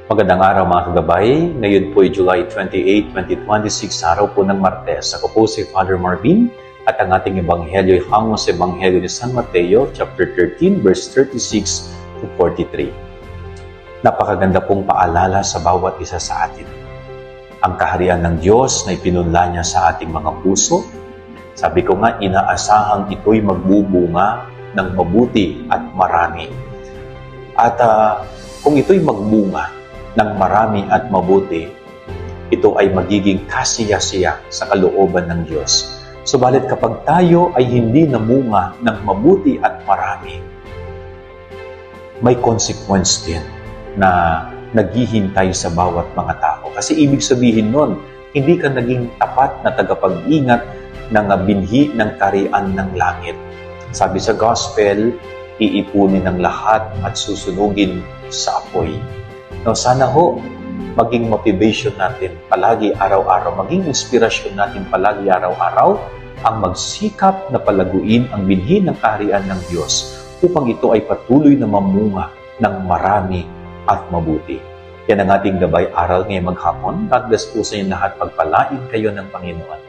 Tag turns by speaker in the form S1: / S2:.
S1: Magandang araw mga kagabay. Ngayon po ay July 28, 2026, araw po ng Martes. Ako po si Father Marvin at ang ating ebanghelyo ay hango sa ebanghelyo ni San Mateo, chapter 13, verse 36 to 43. Napakaganda pong paalala sa bawat isa sa atin. Ang kaharian ng Diyos na ipinunla niya sa ating mga puso. Sabi ko nga, inaasahang ito'y magbubunga ng mabuti at marami. At kung ito'y magbunga ng marami at mabuti, ito ay magiging kasiya-siya sa kalooban ng Diyos. Subalit kapag tayo ay hindi namunga ng mabuti at marami, may consequence din na naghihintay sa bawat mga tao. Kasi ibig sabihin nun, hindi ka naging tapat na tagapag-ingat ng binhi ng kaharian ng langit. Sabi sa Gospel, iipunin ng lahat at susunugin sa apoy. No, sana ho, maging motivation natin palagi araw-araw, maging inspirasyon natin palagi araw-araw, ang magsikap na palaguin ang binhi ng kaharian ng Diyos upang ito ay patuloy na mamunga ng marami at mabuti. Yan ang ating gabay aral ngayong maghapon. God bless po sa inyo lahat. Pagpalain kayo ng Panginoon.